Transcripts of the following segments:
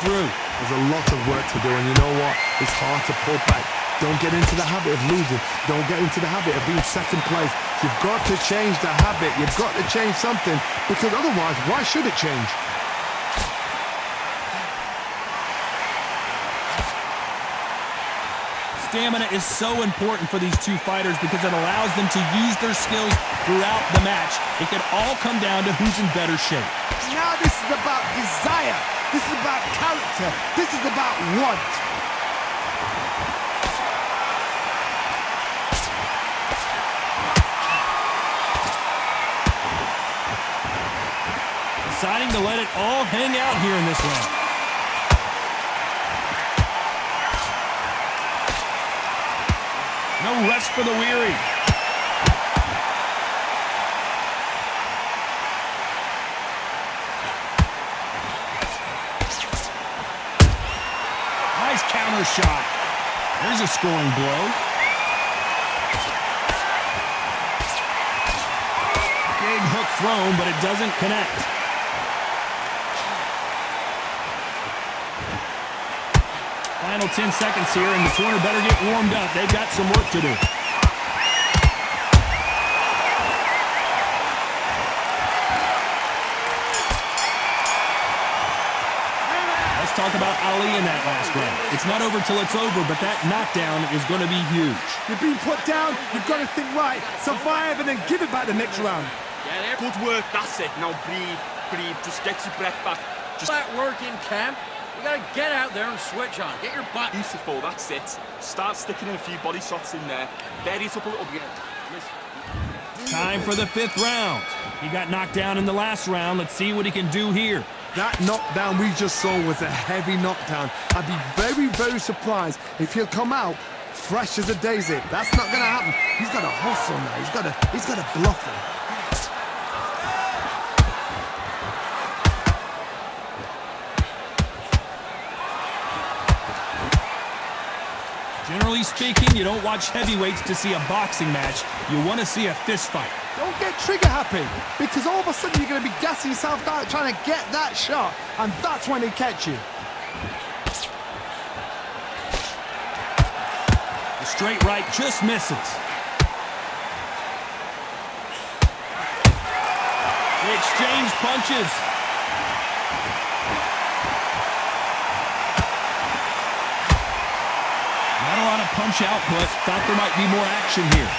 through. There's a lot of work to do, and you know what? It's hard to pull back. Don't get into the habit of losing. Don't get into the habit of being second place. You've got to change the habit. You've got to change something, because otherwise, why should it change? Stamina is so important for these two fighters because it allows them to use their skills throughout the match. It can all come down to who's in better shape. Now this is about desire. This is about character. This is about want. Deciding to let it all hang out here in this round. No rest for the weary. Nice counter shot. There's a scoring blow. Big hook thrown, but it doesn't connect. Final 10 seconds here, and the corner better get warmed up. They've got some work to do. Let's talk about Ali in that last round. It's not over till it's over, but that knockdown is going to be huge. You've been put down. You've got to think right, survive, and then give it back the next round. Yeah, good work. That's it. Now breathe, breathe. Just get your breath back. Just that work in camp. You gotta get out there and switch on. Get your butt. Beautiful, that's it. Start sticking in a few body shots in there. Bury it up a little bit. Time for the 5th round. He got knocked down in the last round. Let's see what he can do here. That knockdown we just saw was a heavy knockdown. I'd be very, very surprised if he'll come out fresh as a daisy. That's not gonna happen. He's got to hustle now. He's got to bluff him. Generally speaking, you don't watch heavyweights to see a boxing match. You want to see a fist fight. Don't get trigger happy, because all of a sudden you're going to be gassing yourself out trying to get that shot, and that's when they catch you. The straight right just misses. They exchange punches. Not a lot of punch output. Thought there might be more action here.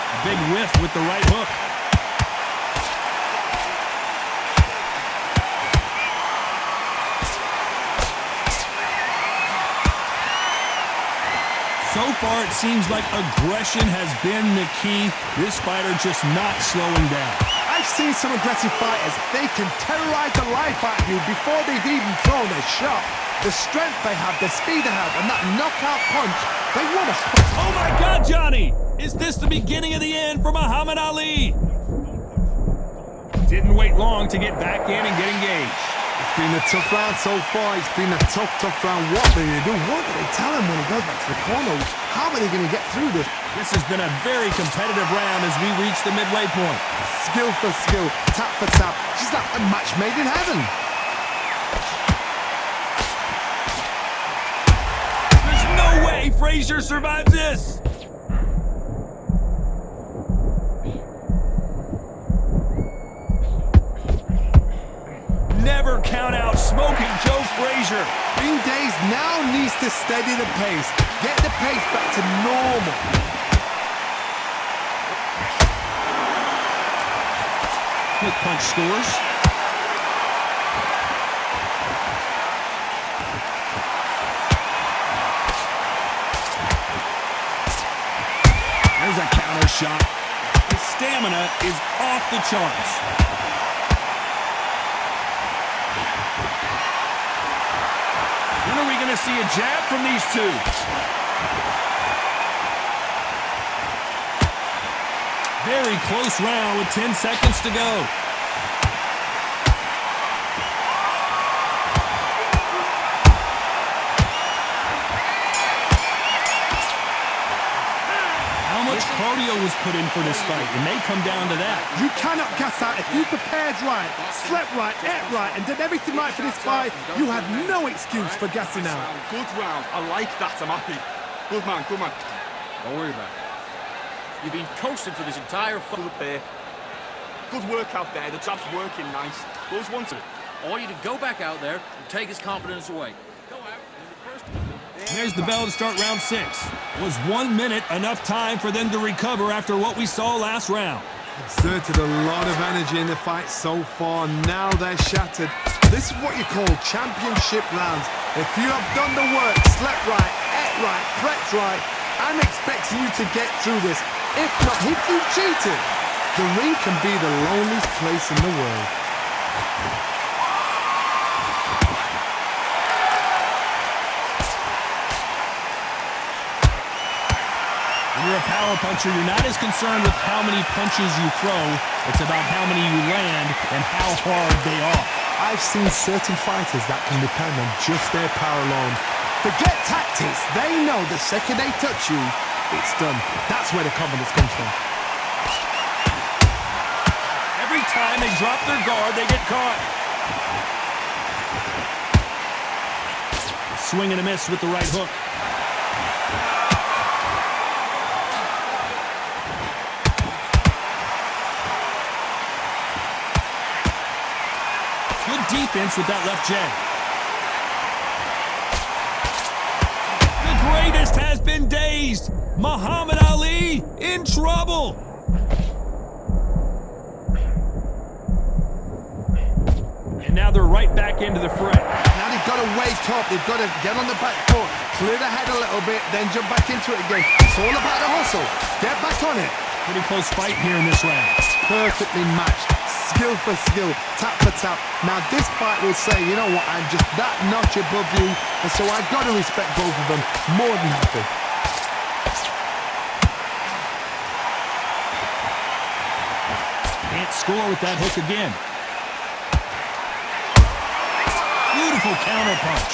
A big whiff with the right hook. So far, it seems like aggression has been the key. This fighter just not slowing down. I've seen some aggressive fighters. They can terrorize the life out of you before they've even thrown a shot. The strength they have, the speed they have, and that knockout punch, they want to... Oh my God, Johnny! Is this the beginning of the end for Muhammad Ali? Didn't wait long to get back in and get engaged. It's been a tough round so far. It's been a tough round. What do they do? What do they tell him when he goes back to the corner? How are they going to get through this? This has been a very competitive round as we reach the midway point. Skill for skill, tap for tap. Just like a match made in heaven. There's no way Frazier survives this. Never count out smoking Joe Frazier. Bing Days now needs to steady the pace. Get the pace back to normal. Quick punch scores. There's a counter shot. His stamina is off the charts. When are we going to see a jab from these two? Very close round with 10 seconds to go. How much closer rodeo was put in for this fight. It may come down to that. You cannot gas out. If you prepared right, slept right, ate right, and did everything right for this fight, you had no excuse for gassing out. Good round. I like that. I'm happy. Good man, good man. Don't worry about it. You've been coasting for this entire fight. Good work out there. The jab's working nice. Goes one, two. I want you to go back out there and take his confidence away. Go out. There's the bell to start round 6. Was 1 minute enough time for them to recover after what we saw last round? Exerted a lot of energy in the fight so far. Now they're shattered. This is what you call championship rounds. If you have done the work, slept right, ate right, prepped right, I'm expecting you to get through this. If not, if you cheated, the ring can be the loneliest place in the world. When you're a power puncher, you're not as concerned with how many punches you throw. It's about how many you land and how hard they are. I've seen certain fighters that can depend on just their power alone. Forget tactics. They know the second they touch you, it's done. That's where the confidence comes from. Every time they drop their guard, they get caught. Swing and a miss with the right hook. Good defense with that left jab. The greatest has been dazed. Muhammad Ali in trouble. And now they're right back into the fray. Now they've got to wake up. They've got to get on the back foot, clear the head a little bit, then jump back into it again. It's all about the hustle. Get back on it. Pretty close fight here in this round. Perfectly matched. Skill for skill, tap for tap. Now this fight will say, you know what, I'm just that notch above you, and so I've got to respect both of them more than happy. Can't score with that hook again. Beautiful counter punch.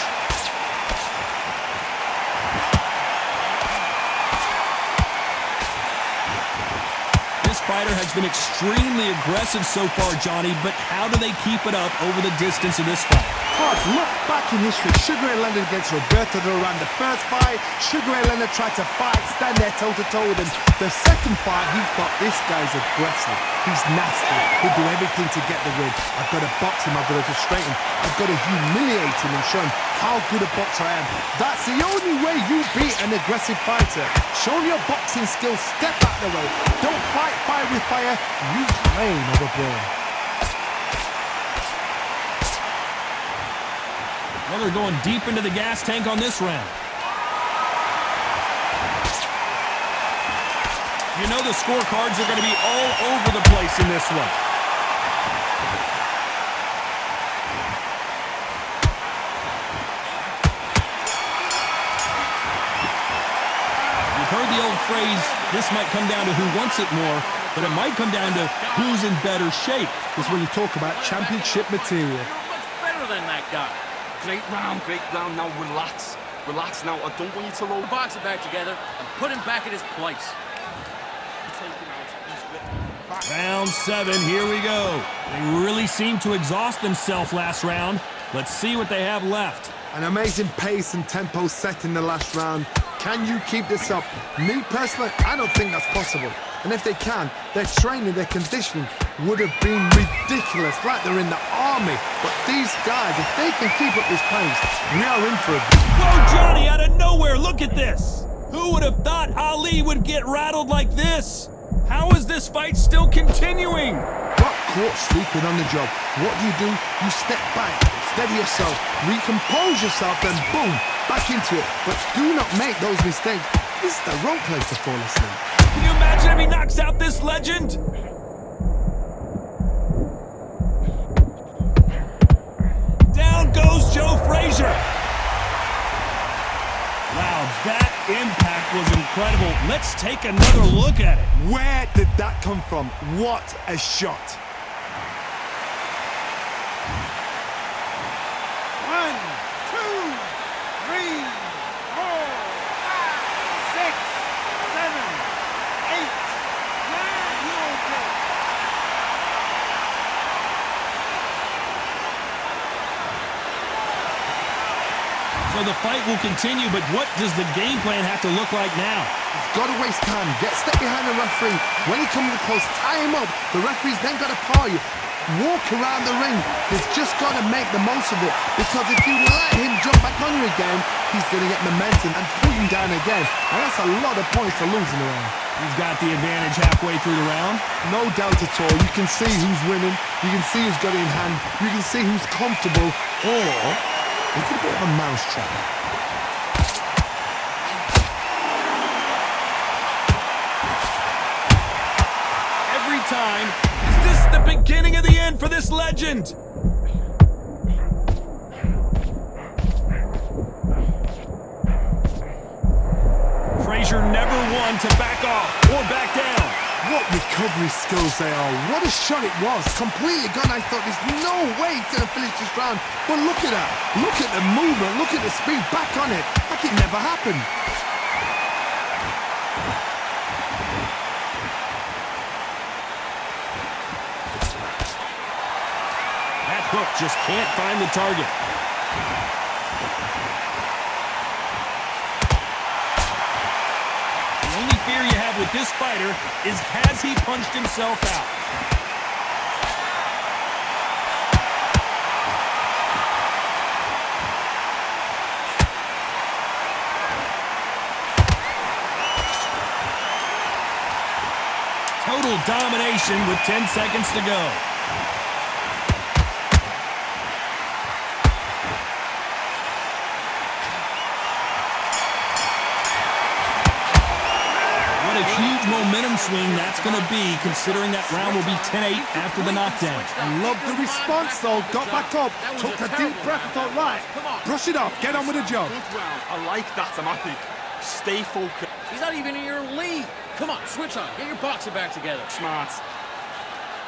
This fighter has been extremely aggressive so far, Johnny, but how do they keep it up over the distance of this fight? Hard. Look back in history. Sugar Ray Leonard against Roberto Duran. The first fight, Sugar Ray Leonard tried to fight, stand there toe-to-toe with him. The second fight, he thought, this guy's aggressive. He's nasty. He'll do everything to get the win. I've got to box him. I've got to frustrate him. I've got to humiliate him and show him how good a boxer I am. That's the only way you beat an aggressive fighter. Show your boxing skills. Step out the way. Don't fight fire with fire. Use brain over brawn. Well, they're going deep into the gas tank on this round. You know the scorecards are going to be all over the place in this one. You've heard the old phrase, this might come down to who wants it more, but it might come down to who's in better shape. This is when you talk about championship material. Much better than that guy. Great round, great round. Now relax. Relax now. I don't want you to load. Box it back together and put him back in his place. Round 7, here we go. They really seemed to exhaust themselves last round. Let's see what they have left. An amazing pace and tempo set in the last round. Can you keep this up? Me personally, I don't think that's possible. And if they can, their training, their conditioning would have been ridiculous, like they're in the army. But these guys, if they can keep up this pace, we are in for a... Whoa, Johnny, out of nowhere, look at this. Who would have thought Ali would get rattled like this? How is this fight still continuing? Got caught sleeping on the job. What do? You step back, steady yourself, recompose yourself, then boom, back into it. But do not make those mistakes. This is the wrong place to fall asleep. Can you imagine if he knocks out this legend? Down goes Joe Frazier. Wow, that impact was incredible. Let's take another look at it. Where did that come from? What a shot. 1, 2, 3, 4, 5, 6, 7, 8, So the fight will continue, but what does the game plan have to look like now? He's got to waste time. Get step behind the referee. When he comes close, tie him up. The referee's then got to paw you. Walk around the ring. He's just got to make the most of it. Because if you let him jump back on you again, he's going to get momentum and put him down again. And that's a lot of points to lose in the round. He's got the advantage halfway through the round. No doubt at all. You can see who's winning. You can see who's got it in hand. You can see who's comfortable. Or it's a bit of a mousetrap. Every time, is this the beginning of the end for this legend? Frazier never one to back off or back down. What recovery skills they are. What a shot it was. Completely gone. I thought there's no way he's going to finish this round. But look at that. Look at the movement. Look at the speed. Back on it. Like it never happened. That hook just can't find the target. The only fear you have with this fighter is, has he punched himself out? Total domination with 10 seconds to go. Huge momentum swing that's going to be, considering that round will be 10-8 after the knockdown. I love the response, though. Got back up, took a deep breath and thought, right, brush it off, get on with the job. Good round. I like that. I'm happy. Stay focused. He's not even in your league. Come on, switch on. Get your boxing back together. Smart.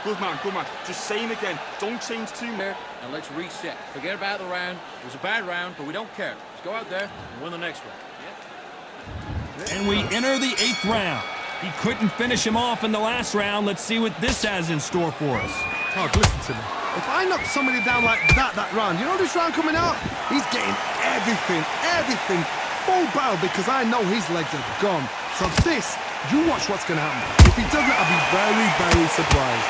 Good man, good man. Just same again. Don't change too much. And let's reset. Forget about the round. It was a bad round, but we don't care. Let's go out there and win the next one. And we enter the 8th round. He couldn't finish him off in the last round. Let's see what this has in store for us. Oh, listen to me. If I knock somebody down like that round, you know this round coming out? He's getting everything, full barrel, because I know his legs are gone. So this, you watch what's going to happen. If he doesn't, I'll be very, very surprised.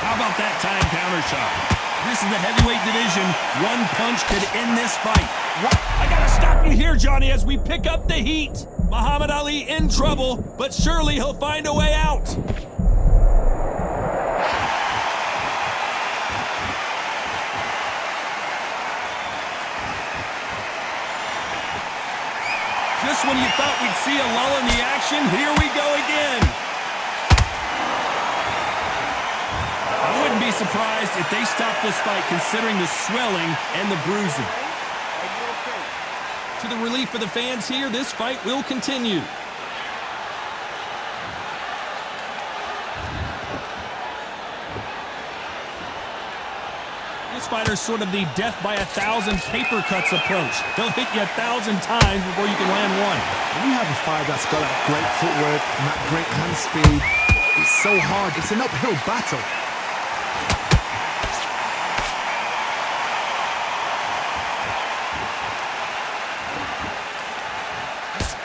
How about that time counter shot? This is the heavyweight division. One punch could end this fight. What? I gotta stop you here, Johnny, as we pick up the heat. Muhammad Ali in trouble, but surely he'll find a way out. Just when you thought we'd see a lull in the action, here we go again. I wouldn't be surprised if they stopped this fight, considering the swelling and the bruising. To the relief of the fans here, this fight will continue. This fighter's sort of the death by 1,000 paper cuts approach. They'll hit you 1,000 times before you can land one. When you have a fighter that's got that great footwork and that great hand speed, it's so hard. It's an uphill battle.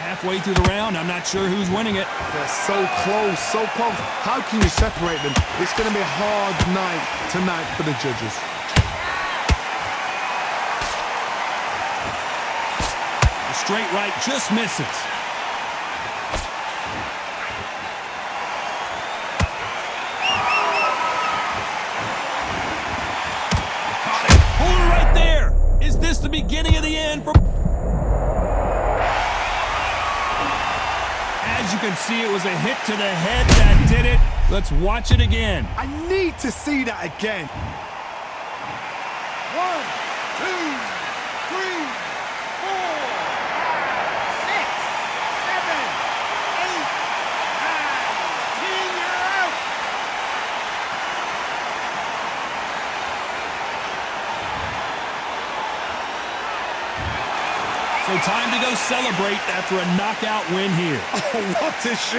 Halfway through the round, I'm not sure who's winning it. They're so close, so close. How can you separate them? It's going to be a hard night tonight for the judges. The straight right just misses. Caught it. Hold it right there. Is this the beginning of the end for... As you can see, it was a hit to the head that did it. Let's watch it again. I need to see that again. 1, 2, 3, 4, 5, 6, 7, 8, 9, 10, you're out. So time to go celebrate after a knockout win here. Oh, what a shot.